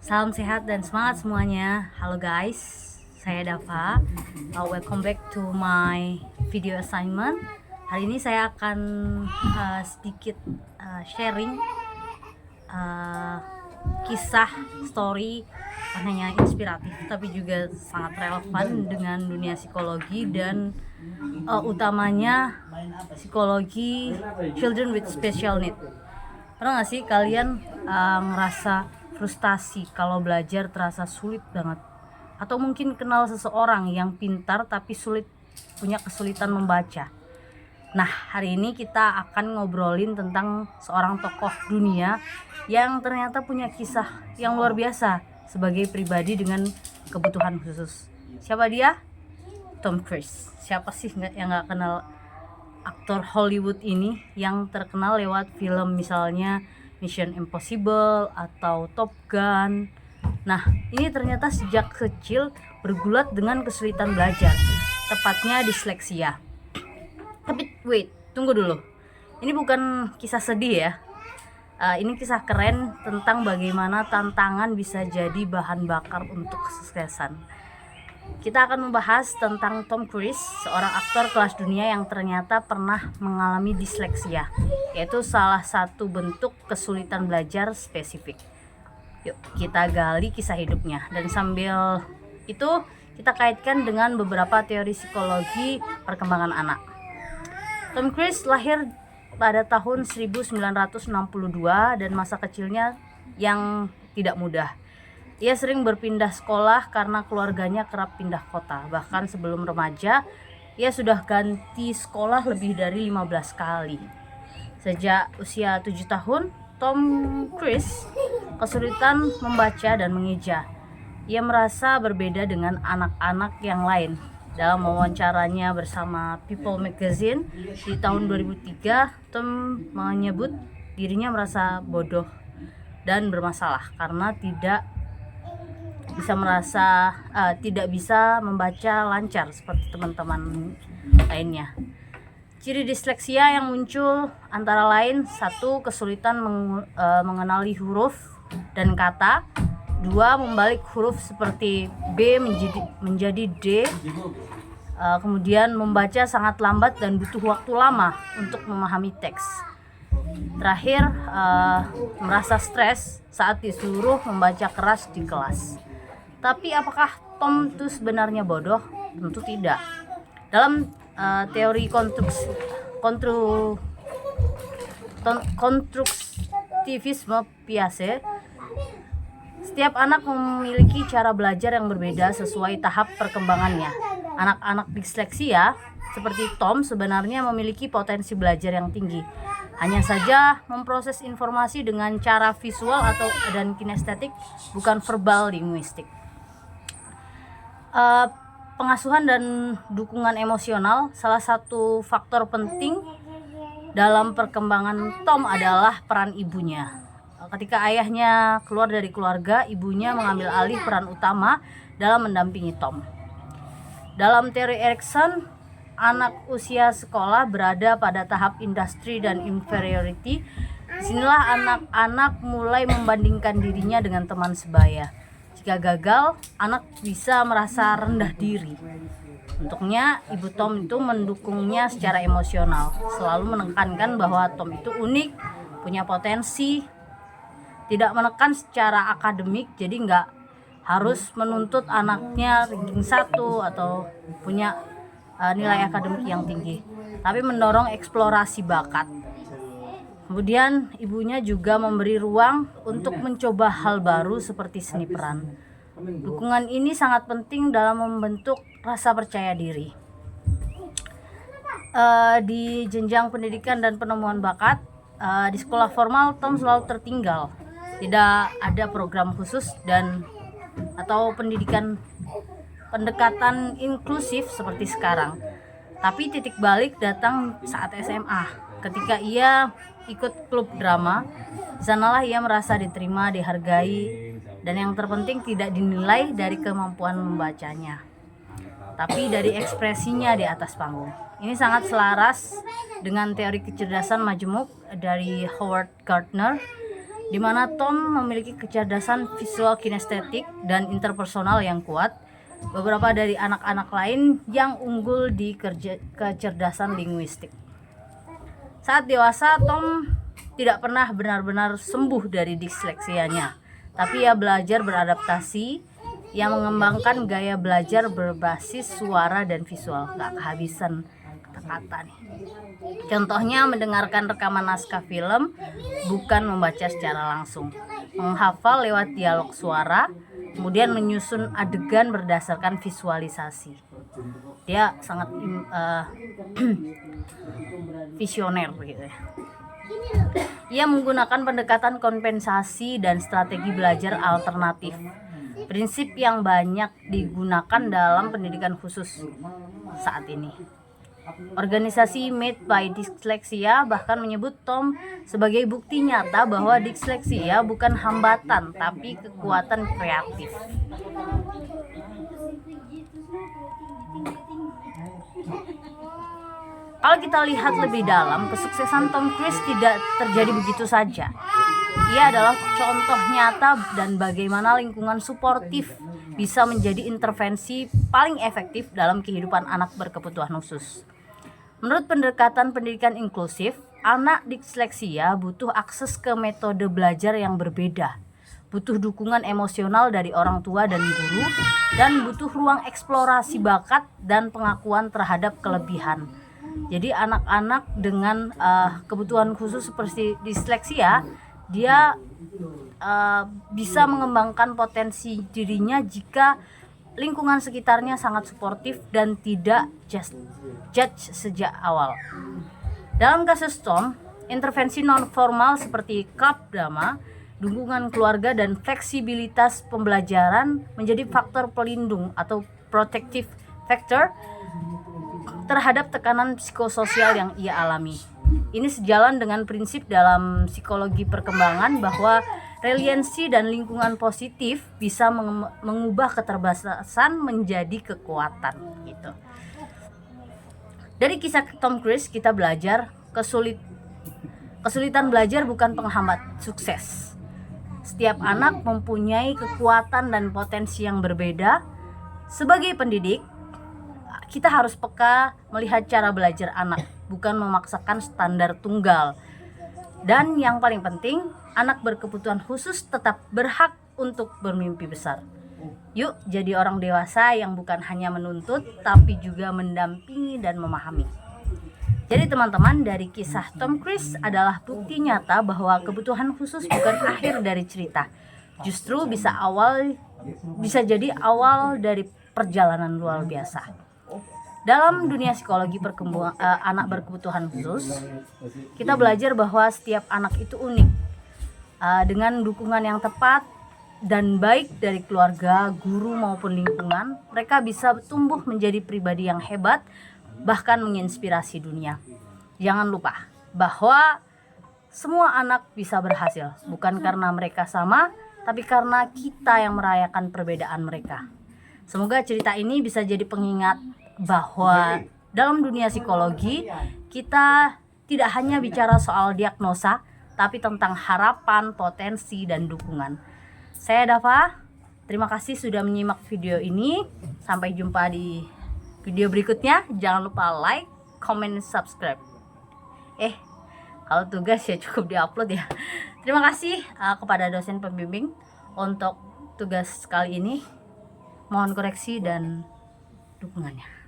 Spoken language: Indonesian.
Salam sehat dan semangat semuanya. Halo guys, saya Dava. Welcome back to my video assignment. Hari ini saya akan sedikit sharing kisah story, bukan hanya inspiratif tapi juga sangat relevan dengan dunia psikologi dan utamanya psikologi children with special need. Pernah gak sih kalian ngerasa frustasi kalau belajar terasa sulit banget? Atau mungkin kenal seseorang yang pintar tapi punya kesulitan membaca. Nah, hari ini kita akan ngobrolin tentang seorang tokoh dunia yang ternyata punya kisah yang luar biasa sebagai pribadi dengan kebutuhan khusus. Siapa dia? Tom Cruise. Siapa sih yang gak kenal aktor Hollywood ini yang terkenal lewat film misalnya Mission Impossible atau Top Gun. Nah, ini ternyata sejak kecil bergulat dengan kesulitan belajar, tepatnya disleksia. Tapi wait, tunggu dulu. Ini bukan kisah sedih ya. Ini kisah keren tentang bagaimana tantangan bisa jadi bahan bakar untuk kesuksesan. Kita akan membahas tentang Tom Cruise, seorang aktor kelas dunia yang ternyata pernah mengalami disleksia, yaitu salah satu bentuk kesulitan belajar spesifik. Yuk kita gali kisah hidupnya, dan sambil itu kita kaitkan dengan beberapa teori psikologi perkembangan anak. Tom Cruise lahir pada tahun 1962 dan masa kecilnya yang tidak mudah. Ia sering berpindah sekolah karena keluarganya kerap pindah kota. Bahkan sebelum remaja, ia sudah ganti sekolah lebih dari 15 kali. Sejak usia 7 tahun, Tom Cruise kesulitan membaca dan mengeja. Ia merasa berbeda dengan anak-anak yang lain. Dalam wawancaranya bersama People Magazine di tahun 2003, Tom menyebut dirinya merasa bodoh dan bermasalah karena tidak bisa membaca lancar seperti teman-teman lainnya. Ciri disleksia yang muncul antara lain: 1. Kesulitan mengenali huruf dan kata. 2. Membalik huruf seperti B menjadi D. Kemudian membaca sangat lambat dan butuh waktu lama untuk memahami teks. Terakhir, merasa stres saat disuruh membaca keras di kelas. Tapi apakah Tom itu sebenarnya bodoh? Tentu tidak. Dalam teori konstruktivisme Piaget, setiap anak memiliki cara belajar yang berbeda sesuai tahap perkembangannya. Anak-anak disleksia seperti Tom sebenarnya memiliki potensi belajar yang tinggi. Hanya saja memproses informasi dengan cara visual dan kinestetik, bukan verbal linguistik. Pengasuhan dan dukungan emosional, salah satu faktor penting dalam perkembangan Tom adalah peran ibunya. Ketika ayahnya keluar dari keluarga, ibunya mengambil alih peran utama dalam mendampingi Tom. Dalam teori Erikson, anak usia sekolah berada pada tahap industry dan inferiority. Disinilah anak-anak mulai membandingkan dirinya dengan teman sebaya. Jika gagal, anak bisa merasa rendah diri. Untuknya, ibu Tom itu mendukungnya secara emosional, selalu menekankan bahwa Tom itu unik, punya potensi, tidak menekan secara akademik, jadi nggak harus menuntut anaknya ranking 1 atau punya nilai akademik yang tinggi, tapi mendorong eksplorasi bakat. Kemudian ibunya juga memberi ruang untuk mencoba hal baru seperti seni peran. Dukungan ini sangat penting dalam membentuk rasa percaya diri. Di jenjang pendidikan dan penemuan bakat, di sekolah formal Tom selalu tertinggal. Tidak ada program khusus atau pendekatan inklusif seperti sekarang. Tapi titik balik datang saat SMA. Ketika ia ikut klub drama, sanalah ia merasa diterima, dihargai, dan yang terpenting tidak dinilai dari kemampuan membacanya, tapi dari ekspresinya di atas panggung. Ini sangat selaras dengan teori kecerdasan majemuk dari Howard Gardner di mana Tom memiliki kecerdasan visual kinestetik dan interpersonal yang kuat. Beberapa dari anak-anak lain yang unggul di kecerdasan linguistik. Saat dewasa, Tom tidak pernah benar-benar sembuh dari disleksianya, tapi ia belajar beradaptasi yang mengembangkan gaya belajar berbasis suara dan visual. Gak kehabisan kata-kata nih. Contohnya mendengarkan rekaman naskah film, bukan membaca secara langsung, menghafal lewat dialog suara, kemudian menyusun adegan berdasarkan visualisasi. Dia sangat visioner gitu ya. Ia menggunakan pendekatan kompensasi dan strategi belajar alternatif, prinsip yang banyak digunakan dalam pendidikan khusus saat ini. Organisasi Made by Dyslexia bahkan menyebut Tom sebagai bukti nyata bahwa disleksia bukan hambatan tapi kekuatan kreatif. Kalau kita lihat lebih dalam, kesuksesan Tom Cruise tidak terjadi begitu saja. Ia adalah contoh nyata dan bagaimana lingkungan suportif bisa menjadi intervensi paling efektif dalam kehidupan anak berkebutuhan khusus. Menurut pendekatan pendidikan inklusif, anak disleksia butuh akses ke metode belajar yang berbeda, butuh dukungan emosional dari orang tua dan guru, dan butuh ruang eksplorasi bakat dan pengakuan terhadap kelebihan. Jadi anak-anak dengan kebutuhan khusus seperti disleksia, dia bisa mengembangkan potensi dirinya jika lingkungan sekitarnya sangat suportif dan tidak judge sejak awal. Dalam kasus Tom, intervensi non-formal seperti club drama, dukungan keluarga, dan fleksibilitas pembelajaran menjadi faktor pelindung atau protective factor terhadap tekanan psikososial yang ia alami. Ini sejalan dengan prinsip dalam psikologi perkembangan bahwa resiliensi dan lingkungan positif bisa mengubah keterbatasan menjadi kekuatan gitu. Dari kisah Tom Cruise kita belajar kesulitan belajar bukan penghambat sukses. Setiap anak mempunyai kekuatan dan potensi yang berbeda. Sebagai pendidik, kita harus peka melihat cara belajar anak, bukan memaksakan standar tunggal. Dan yang paling penting, anak berkebutuhan khusus tetap berhak untuk bermimpi besar. Yuk jadi orang dewasa yang bukan hanya menuntut, tapi juga mendampingi dan memahami. Jadi teman-teman, dari kisah Tom Cruise adalah bukti nyata bahwa kebutuhan khusus bukan akhir dari cerita. Justru bisa jadi awal dari perjalanan luar biasa. Dalam dunia psikologi perkembangan anak berkebutuhan khusus, kita belajar bahwa setiap anak itu unik. Dengan dukungan yang tepat dan baik dari keluarga, guru maupun lingkungan, mereka bisa tumbuh menjadi pribadi yang hebat, bahkan menginspirasi dunia. Jangan lupa bahwa semua anak bisa berhasil, bukan karena mereka sama, tapi karena kita yang merayakan perbedaan mereka. Semoga cerita ini bisa jadi pengingat bahwa dalam dunia psikologi kita tidak hanya bicara soal diagnosa, tapi tentang harapan, potensi, dan dukungan. Saya Dava, terima kasih sudah menyimak video ini. Sampai jumpa di video berikutnya. Jangan lupa like, comment, subscribe. Kalau tugas ya cukup diupload ya. Terima kasih kepada dosen pembimbing untuk tugas kali ini. Mohon koreksi dan dukungannya.